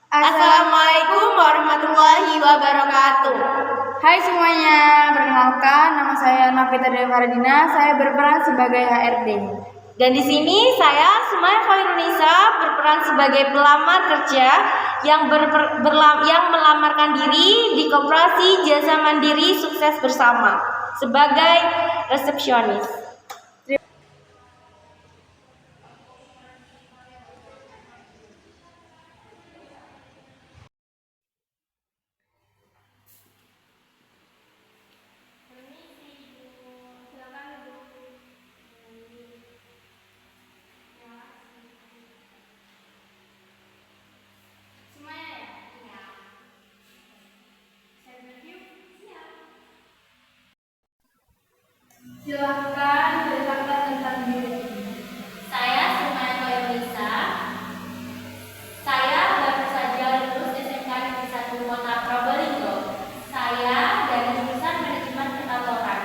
Assalamualaikum warahmatullahi wabarakatuh. Hai semuanya, perkenalkan nama saya Nafita Dewi Faradina. Saya berperan sebagai HRD. Dan di sini saya Sumaya Khairunisa berperan sebagai pelamar kerja yang melamarkan diri di Koperasi Jasa Mandiri Sukses Bersama sebagai resepsionis. Silakan ceritakan tentang diri. Saya Sumaya Khairunisa. Saya baru saja lulus SMK Negeri 1 Kota Probolinggo. Saya dari jurusan Manajemen Perkantoran.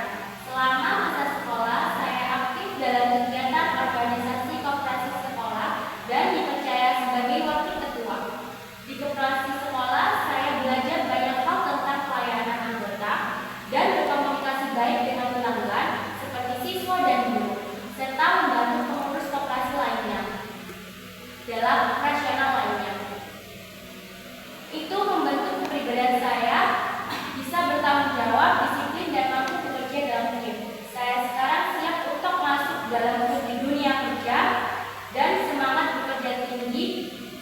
Selama masa sekolah, saya aktif dalam kegiatan organisasi koperasi sekolah dan dipercaya sebagai wakil ketua. Di koperasi sekolah, saya belajar banyak hal tentang pelayanan anggota dan berkomunikasi baik dengan pelanggan seperti siswa dan guru, serta membantu pengurus koperasi lainnya dalam operasional lainnya. Itu membentuk kepribadian saya bisa bertanggung jawab, disiplin, dan mampu bekerja dalam tim. Saya sekarang siap untuk masuk dalam dunia kerja dan semangat bekerja tinggi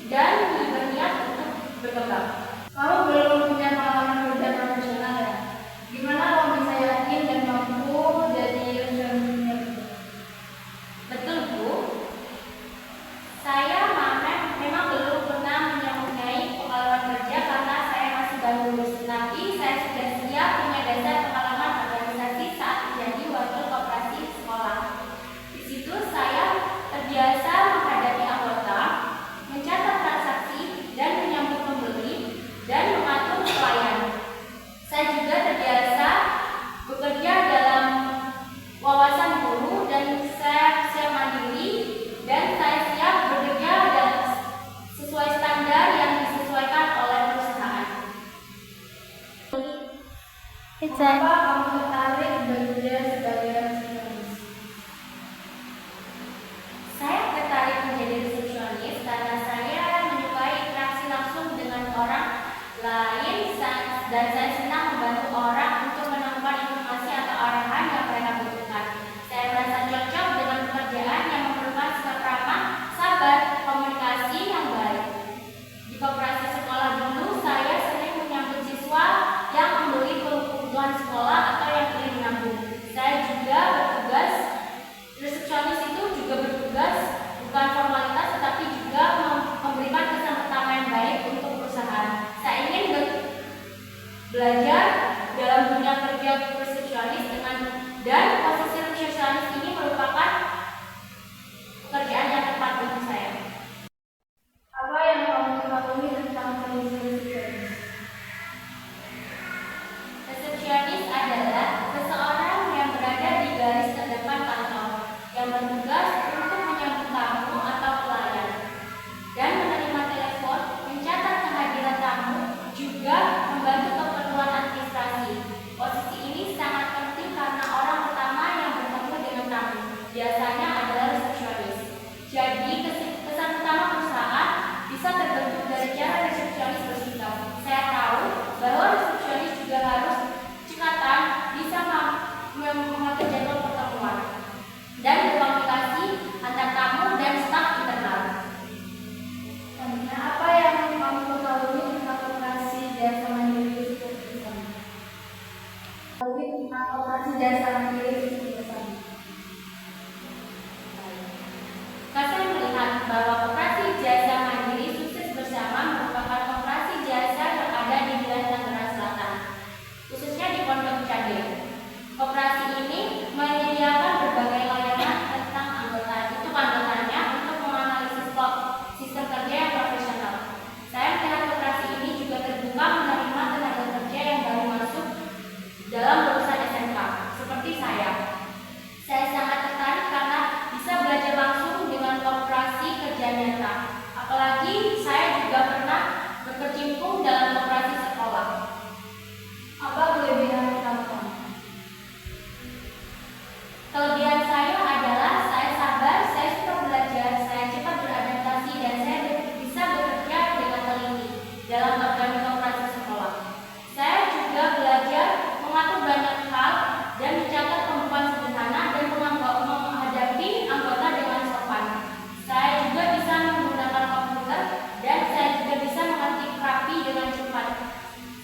dan berniat untuk berkembang. Kamu belum punya pengalaman kerja profesional ya? Gimana kamu bisa yakin dan mampu jadi resepsionis? Betul, Bu. Saya memang belum pernah mempunyai pengalaman kerja karena saya masih baru lulus. Tapi saya sudah siap punya dasar pengalaman organisasi saat menjadi wakil koperasi sekolah. Di situ saya terbiasa menghadapi anggota, mencatat transaksi dan menyambut pembeli dan mengatur pelayan. Saya juga terbiasa bekerja dalam wawasan guru dan saya siap mandiri dan saya siap bekerja dan sesuai standar yang disesuaikan oleh perusahaan. Kenapa kamu tertarik bekerja sebagai resepsionis? Saya tertarik menjadi resepsionis karena saya menyukai interaksi langsung dengan orang lain dan saya senang membantu orang untuk menemukan informasi atau arahan yang mereka butuhkan. Saya merasa cocok dengan pekerjaan yang memerlukan sikap ramah, sabar, komunikasi yang baik. Di koperasi sekolah dulu, saya sering menyambut siswa yang membeli kebutuhan sekolah atau yang ingin menabung. Saya juga bertugas, resepsionis itu juga bertugas bukan formalitas tetapi juga memberikan kesan pertama yang baik untuk perusahaan. Saya ingin belajar dalam dunia kerja resepsionis dan posisi resepsionis ini merupakan pekerjaan yang tepat untuk saya. Apa yang kamu ketahui tentang kondisi resepsionis? Resepsionis adalah seseorang yang berada di garis terdepan kantor yang bertugas untuk menyambut tamu atau pelayan dan menerima telepon, mencatat kehadiran tamu, juga membantu keperluan administrasi. Posisi ini sangat penting karena orang pertama yang bertemu dengan tamu biasanya adalah resepsionis. Jadi kesan pertama perusahaan bisa terbentuk dari cara resepsionis bersikap. Saya tahu bahwa resepsionis juga harus cekatan, bisa mengatur jadwal pertemuan dan berkomunikasi antar tamu dan staf internal. Nah, apa yang kamu ketahui tentang koperasi jasa mandiri Sukses Bersama? Ketahui tentang koperasi jasa mandiri Sukses Bersama. Saya melihat bahwa koperasi jasa mandiri Sukses Bersama merupakan koperasi jasa yang ada di wilayah Tangerang Selatan, khususnya di Pondok Cabe. Koperasi ini menyediakan berbagai layanan tentang anggotanya untuk menganalisis sistem kerja yang profesional. Saya melihat koperasi ini juga terbuka menerima tenaga kerja yang baru masuk dalam lulusan SMK, seperti saya. Saya sangat tertarik karena bisa belajar langsung dengan koperasi kerja nyata. Apalagi saya juga pernah berkecimpung dalam koperasi sekolah. Apa kelebihan kamu? Kelebihan saya adalah saya sabar, saya suka belajar, saya cepat beradaptasi, dan saya bisa bekerja dengan teliti dalam koperasi sekolah. Saya juga belajar mengatur banyak hal dan mencatat pembukuan sederhana dan menghadapi anggota dengan sopan. Saya juga bisa menggunakan komputer dan saya juga bisa mengerti rapi dengan cepat.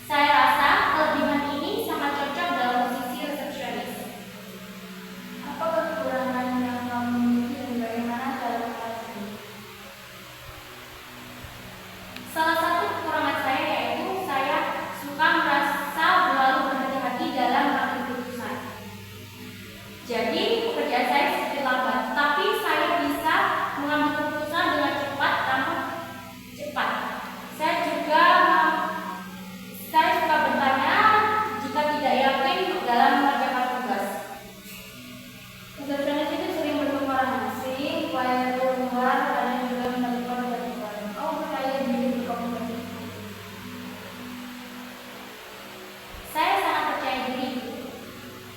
Saya rasa kelebihan ini sangat cocok dalam posisi resepsionis. Apa kekurangan yang kamu miliki dan bagaimana cara mengatasinya? Salah satu kekurangan saya yaitu saya suka merasa terlalu berhati-hati dalam mengambil keputusan. Jadi pekerjaan saya sedikit lambat, tapi saya bisa mengambil keputusan dengan cepat namun cepat. Saya suka bertanya jika tidak yakin dalam mengerjakan tugas. Resepsionis itu sering bertukar nasi, pelayan keluar, kadang juga menelepon dan keluar. Kamu percaya diri berkomunikasi? Saya sangat percaya diri.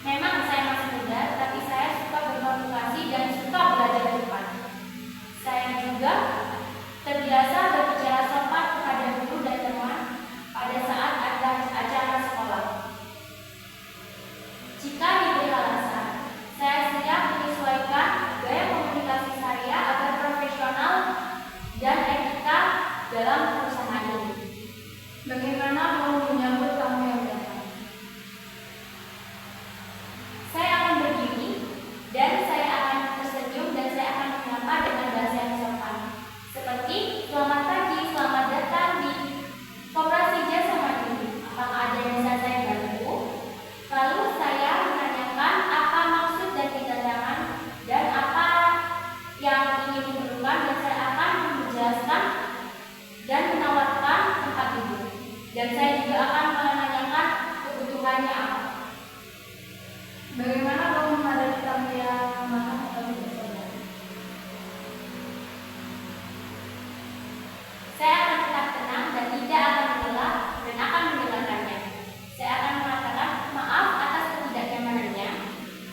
Memang saya masih muda, tapi saya suka berkomunikasi dan suka belajar cepat. Saya juga terbiasa berbicara sopan kepada guru dan teman pada saat ada acara sekolah. Jika diberi alasan, saya siap menyesuaikan gaya komunikasi saya agar profesional dan etika dalam perusahaan ini. Bagaimana kamu menyambut tamu yang datang? Saya akan berdiri dan saya akan tersenyum dan saya akan menyapa dengan bahasa yang sopan. Seperti, selamat pagi, selamat datang di Koperasi Jasa Mandiri. Apakah ada yang bisa saya bantu? Lalu saya menanyakan apa maksud dan kedatangan dan apa yang ingin diperlukan, dan saya akan menjelaskan dan menawarkan tempat duduk. Dan saya juga akan menanyakan kebutuhannya apa. Bagaimana kamu menghadapi tamu yang marah atau tidak sabar? Saya akan tetap tenang dan tidak akan mengelak dan akan mendengarkannya. Saya akan mengatakan maaf atas ketidaknyamanannya.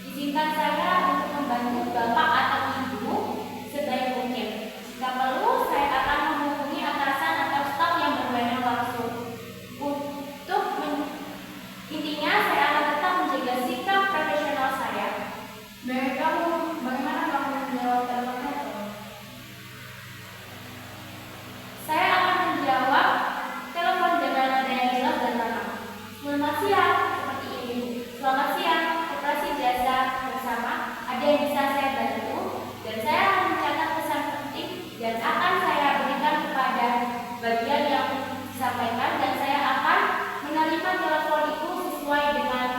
Izinkan saya untuk membantu bapak atau ibu sebaik mungkin. Jika perlu, saya akan menghubungi atasan atau staf yang berwenang langsung. Intinya, saya akan tetap menjaga sikap profesional saya. Bagaimana kamu menjawab telepon itu? Saya akan menjawab telepon dengan nada yang jelas dan tenang. Selamat siang, seperti ini. Selamat siang, Koperasi Jasa bersama. Ada yang bisa saya bantu? Dan saya akan mencatat pesan penting dan akan saya berikan kepada bagian yang disampaikan, dan saya akan menerima telepon itu sesuai dengan.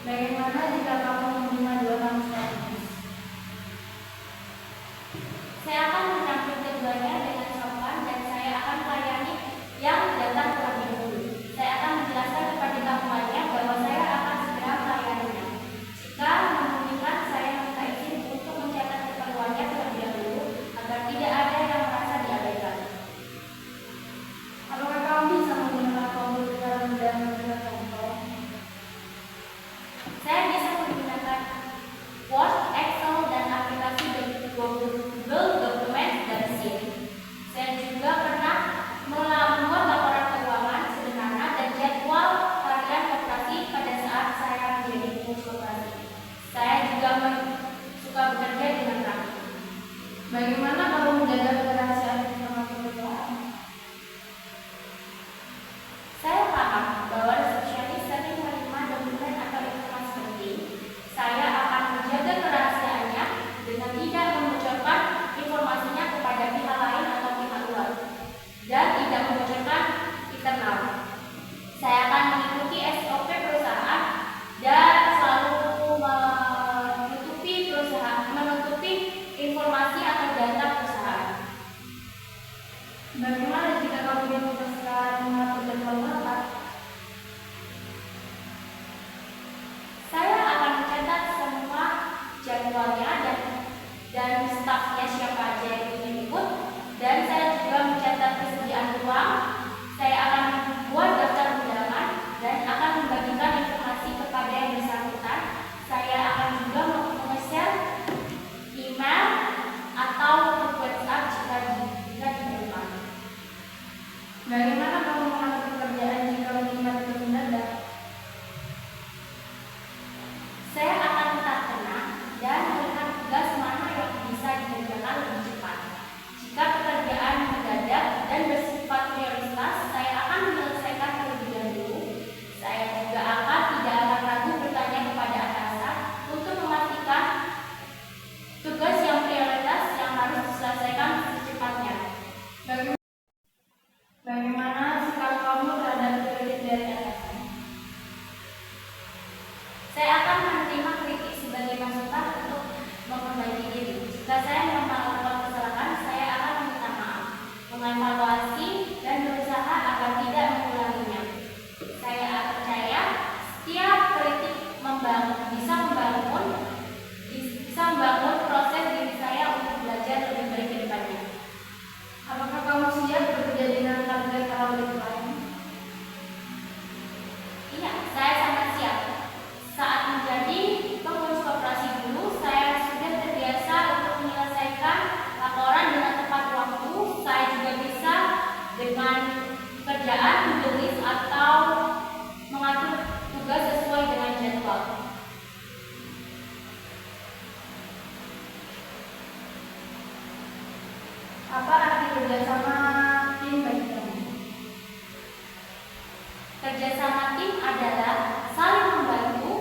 Bagaimana jika kamu menerima dua tamu sekaligus? Saya akan menampil keduanya dengan sopan dan saya akan melayani yang datang terlebih dahulu. Saya akan menjelaskan kepada tamuannya bahwa saya akan segera melayaninya. Jika memungkinkan, saya minta izin untuk mencatat keperluannya terlebih dahulu agar tidak ada yang merasa diabaikan. Apakah kamu bisa menggunakan komputer dan menggunakan handphone? Saya bisa menggunakan Word, Excel, dan aplikasi Google Documents dan Sheet. Saya juga pernah membuat laporan keuangan sederhana dan jadwal harian koperasi pada saat saya menjadi pengurus koperasi. Saya juga suka bekerja dengan rapi. Bagaimana kamu menjaga kerahasiaan informasi perusahaan? Saya paham bahwa resepsionis sering menerima dokumen atau informasi penting. Saya akan menjaga kerahasiaannya dengan tidak membocorkan informasinya kepada pihak lain atau pihak luar, dan tidak membocorkan internal. Saya akan mengikuti SOP perusahaan dan selalu menutupi informasi atau data Apa arti kerjasama tim bagi kamu? Kerjasama tim adalah saling membantu,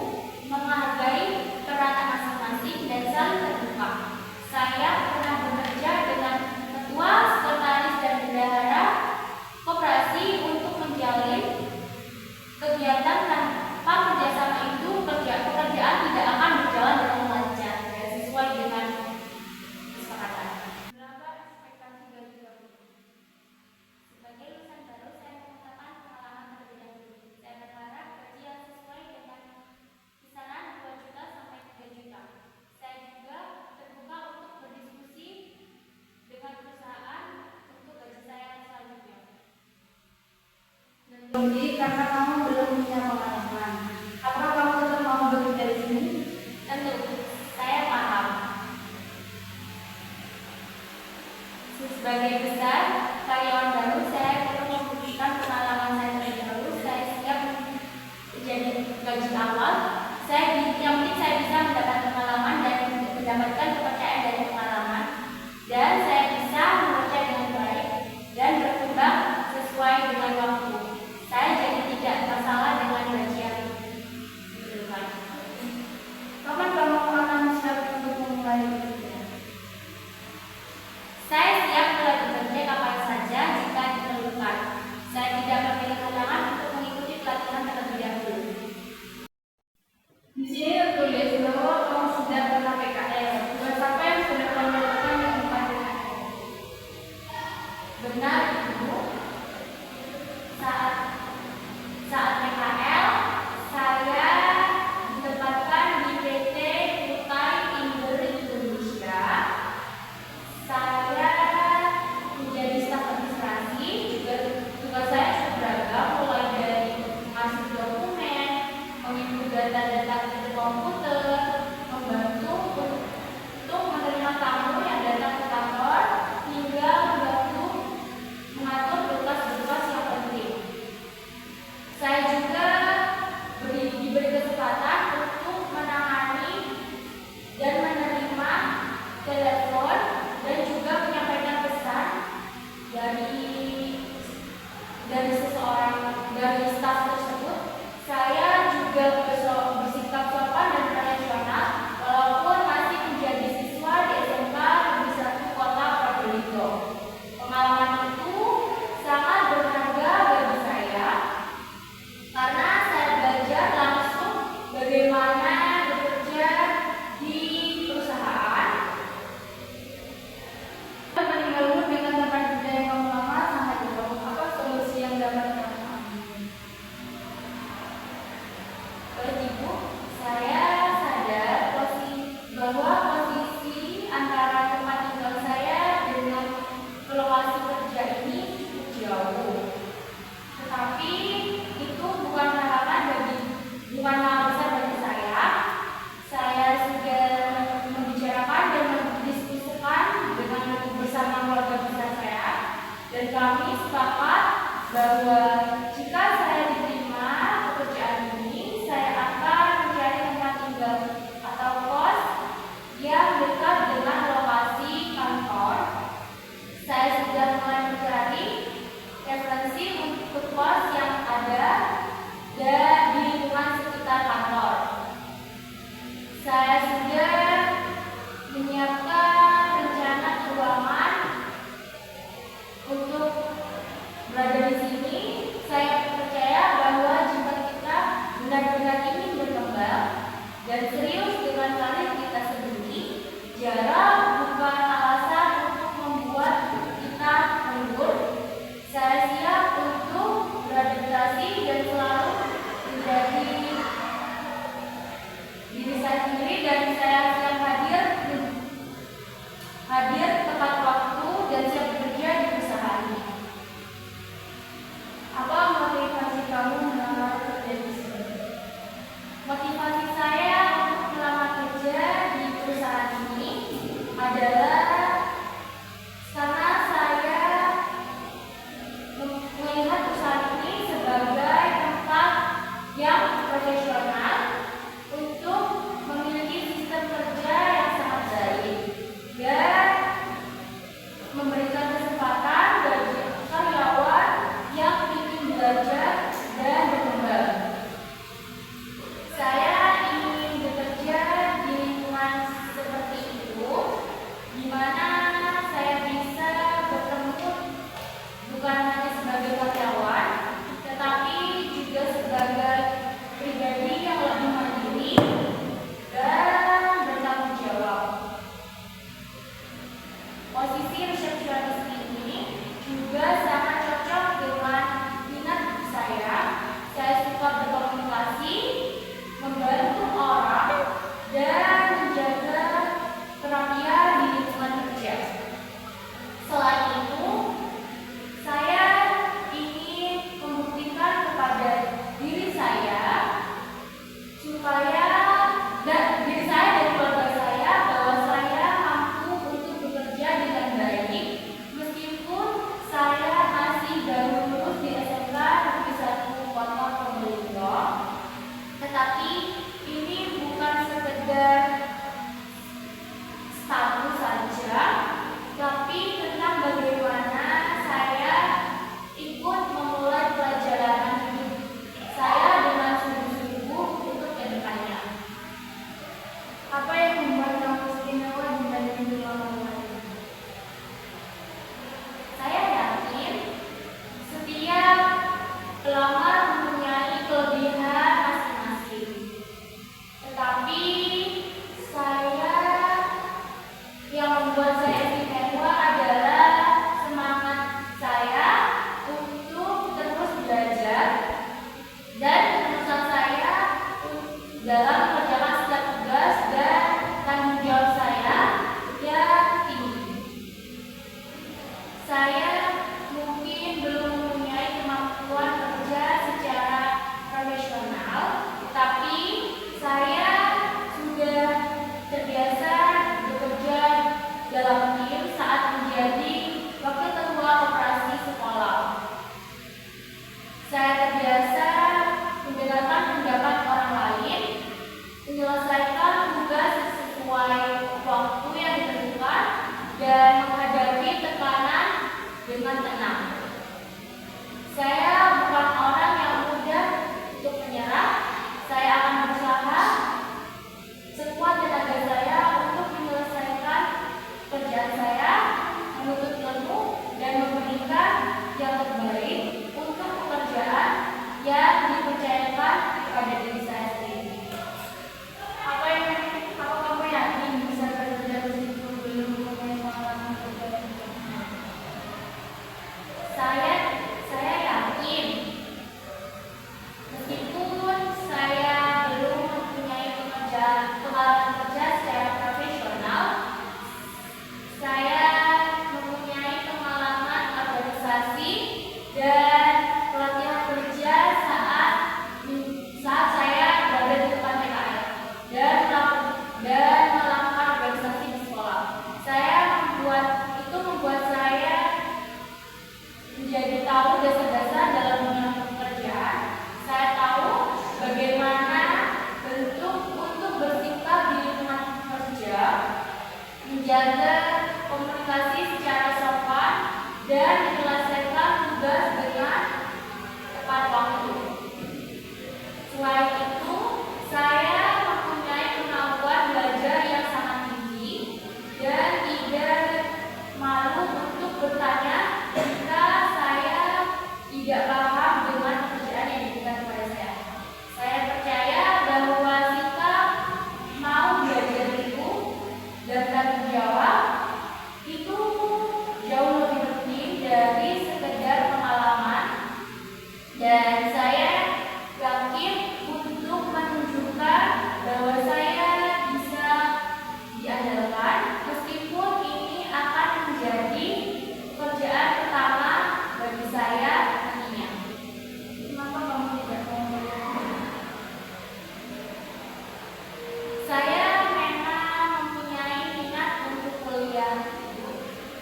menghargai peranan masing-masing, dan saling terbuka. Saya pernah bekerja dengan ketua, sekretaris, dan bendahara koperasi untuk menjalin kegiatan. Tanpa kerjasama itu, pekerjaan tidak akan berjalan dengan lancar dan sesuai dengan kesepakatan. Berapa ekspektasi gaji kamu? Sebagai lulusan baru, saya mengutamakan pengalaman terlebih dahulu. Saya berharap gaji yang sesuai dengan kisaran 2 juta sampai 3 juta. Saya juga terbuka untuk berdiskusi dengan perusahaan untuk gaji saya selanjutnya. Jadi karena kamu belum punya pengalaman, apakah kamu tetap mau bekerja di sini? Tentu, saya paham. Sebagai besar karyawan baru, saya perlu membuktikan pengalaman saya terlebih dahulu. Saya siap menjadi gaji awal. Yang penting saya bisa mendapat pengalaman dan mendapatkan kepercayaan dari pengalaman, dan saya bisa bekerja dengan baik dan berkembang sesuai dengan waktu. Saya jadi tidak masalah dengan gaji yang diberikan. Kapan kamu akan siap untuk memulai bekerja? Saya siap mulai bekerja kapan saja jika diperlukan. Saya tidak memiliki halangan untuk mengikuti pelatihan terlebih dahulu. Di sini tertulis bahwa kamu sudah pernah PKL. Tugas apa yang sudah kamu lakukan dengan PKL? Benar, Ibu. Saat PKL, saya ditempatkan di PT Kutai Timber Indonesia. Saya menjadi staf administrasi. Juga tugas saya cukup beragam, mulai dari mengatur dokumen, menginput data-data ke komputer, membantu untuk menerima tamu yang datang ke kantor, hingga membantu mengatur berkas-berkas yang penting. Saya juga diberi kesempatan untuk menangani dan menerima telepon dan juga menyampaikan pesan dari seseorang dari staf tersebut. Saya juga bersikap sopan dan profesional walaupun masih menjadi siswa di SMK Negeri 1 Kota Probolinggo. Pengalaman itu sangat berharga bagi saya karena saya belajar langsung bagaimana bekerja di perusahaan. Meninggalmu dengan tempat kerja yang kamu lama sangat jauh. Apa solusi yang dapat kamu ambil? Baik Ibu, saya sadar bahwa posisi antara tempat tinggal saya dengan lokasi kerja ini cukup jauh. Tetapi itu bukan hal besar bagi saya. Saya sudah membicarakan dan mendiskusikan bersama keluarga besar saya, dan kami sepakat bahwa jika saya diterima pekerjaan ini, saya akan mencari tempat tinggal atau kos yang dekat dengan lokasi kantor. Saya sudah mulai mencari referensi untuk kos yang ada di lingkungan sekitar kantor. Saya sudah menyiapkan rencana keuangan untuk berada di sini. Posisi resepsionis ini juga sangat cocok dengan minat saya. Saya suka berkomunikasi, membantu orang, dan menjaga kerapian di lingkungan kerja. Selain itu, saya ingin membuktikan kepada diri saya supaya diri saya dan keluarga saya bahwa saya mampu untuk bekerja dengan baik meskipun saya masih baru lulus di SMK Negeri 1 Kota Probolinggo. Tetapi ini bukan sekedar status saja, tapi tentang bagaimana saya ikut memulai pelajaran hidup saya dengan sungguh-sungguh untuk kedepannya. Apa yang membuat kamu istimewa dibanding orang lain? Saya yakin setiap pelamar mempunyai kelebihan masing-masing. Tetapi yang membuat saya istimewa adalah semangat saya untuk terus belajar dan ketulusan saya dalam mengerjakan setiap tugas dan tanggung jawab saya yang tinggi. Saya mungkin belum mempunyai kemampuan kerja secara profesional, tapi saya sudah terbiasa bekerja dalam tim saat menjadi wakil ketua operasi sekolah. Saya terbiasa mendengarkan pendapat orang lain, menyelesaikan tugas sesuai waktu yang ditentukan, dan menghadapi tekanan dengan tenang. Saya bukan orang yang mudah untuk menyerah. Saya akan berusaha sekuat tenaga saya untuk menyelesaikan pekerjaan saya, menuntut ilmu, dan memberikan yang terbaik untuk pekerjaan yang dipercayakan kepada diri saya sendiri. Apa kamu yakin bisa kerja meskipun belum mempunyai pengalaman kerja yang cukup? Saya yakin meskipun saya belum mempunyai pengalaman kerja secara profesional, saya mempunyai pengalaman organisasi dan pelatihan kerja saat saya berada di depan PKL dan melakukan organisasi di sekolah. Itu membuat saya menjadi tahu dasar-dasar dalam dunia pekerjaan. Saya tahu bagaimana bentuk untuk bersikap di lingkungan kerja, menjaga komunikasi secara sopan, dan menyelesaikan tugas dengan tepat waktu. Selain itu, saya mempunyai kemampuan belajar yang sangat tinggi dan tidak malu untuk bertanya jika saya tidak paham dengan pekerjaan yang diberikan kepada saya. Saya percaya bahwa sikap mau belajar itu dan tanggung jawab itu jauh lebih penting dari sekedar pengalaman, dan saya yakin untuk menunjukkan bahwa saya bisa diandalkan meskipun ini akan menjadi pekerjaan pertama bagi saya nantinya. Kenapa kamu tidak mau belajar? Saya memang mempunyai minat untuk kuliah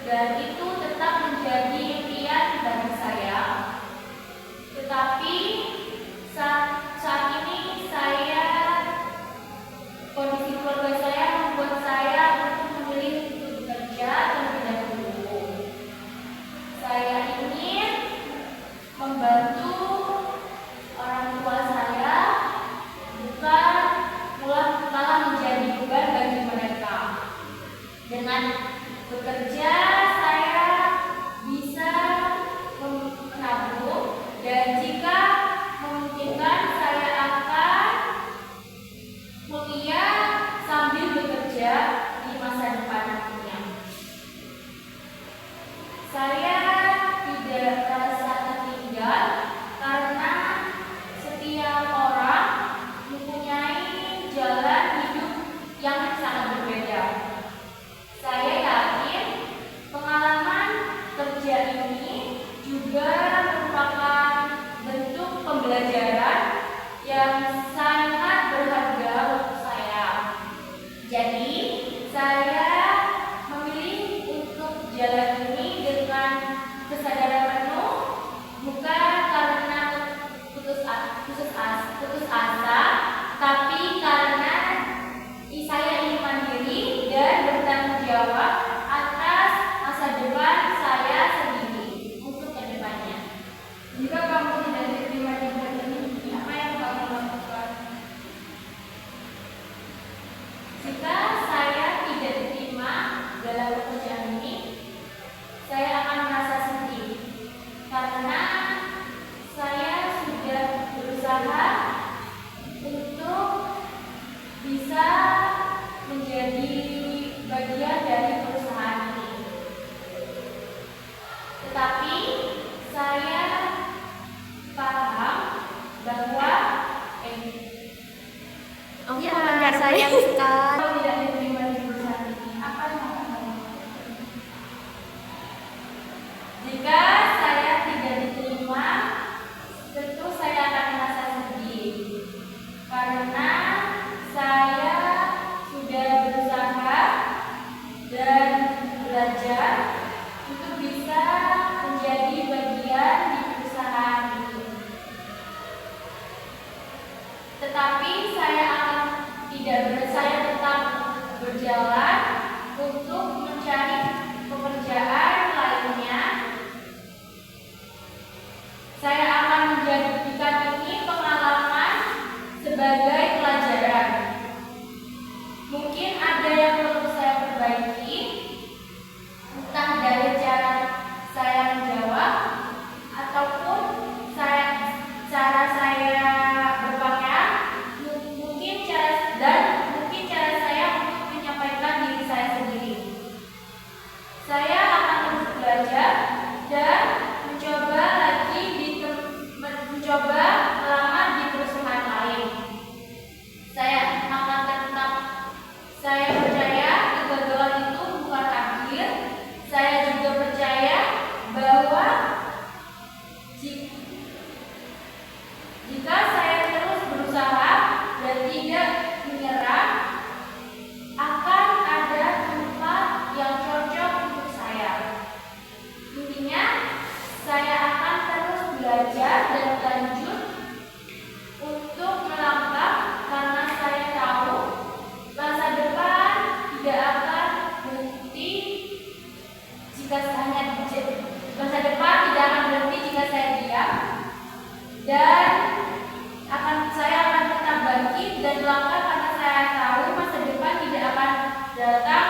dan itu tetap menjadi impian bagi saya. Tetapi saat ini kondisi keluarga saya membuat saya untuk memilih untuk bekerja terlebih dahulu. Saya ingin membantu orang tua saya, bukan malah menjadi beban bagi mereka. Dengan bekerja, saya Saya tidak merasa tertinggal karena setiap orang mempunyai jalan hidup yang sangat berbeda. Saya yakin pengalaman kerja ini juga merupakan bentuk pembelajaran yang sangat berharga untuk saya. Jadi, saya memilih untuk jalan ini dengan kesadaran penuh, bukan karena putus asa, tapi karena saya ingin mandiri dan bertanggung jawab atas masa depan saya sendiri untuk kedepannya. Jika kamu tidak diterima di tempat ini, apa yang kamu lakukan? Jika saya tidak diterima dalam pekerjaan ini, saya akan merasa sedih karena saya sudah berusaha untuk bisa menjadi bagian dari perusahaan ini. Tetapi saya paham bahwa Sayang sekali. Kalau tidak diterima di perusahaan ini, apa yang akan kamu lakukan? jika saya tidak diterima, tentu saya akan merasa sedih karena saya sudah berusaha dan belajar untuk bisa menjadi bagian di perusahaan ini. Tetapi saya tetap berjalan untuk mencari pekerjaan lainnya. Saya akan menjadikan ini pengalaman sebagai pelajaran. Mungkin ada yang perlu saya perbaiki, entah dari cara saya menjawab ataupun cara saya berpakaian, mungkin cara saya untuk menyampaikan diri saya sendiri. Saya akan terus belajar dan mencoba melamar di perusahaan lain. Saya percaya kegagalan itu bukan akhir. Saya juga percaya bahwa jika saya terus berusaha dan tidak menyerah, akan ada tempat yang cocok untuk saya. Intinya, saya akan terus belajar dan lanjut untuk melangkah karena saya tahu masa depan tidak akan berhenti jika saya diam, dan saya akan tetap bangkit dan melangkah karena saya tahu masa depan tidak akan datang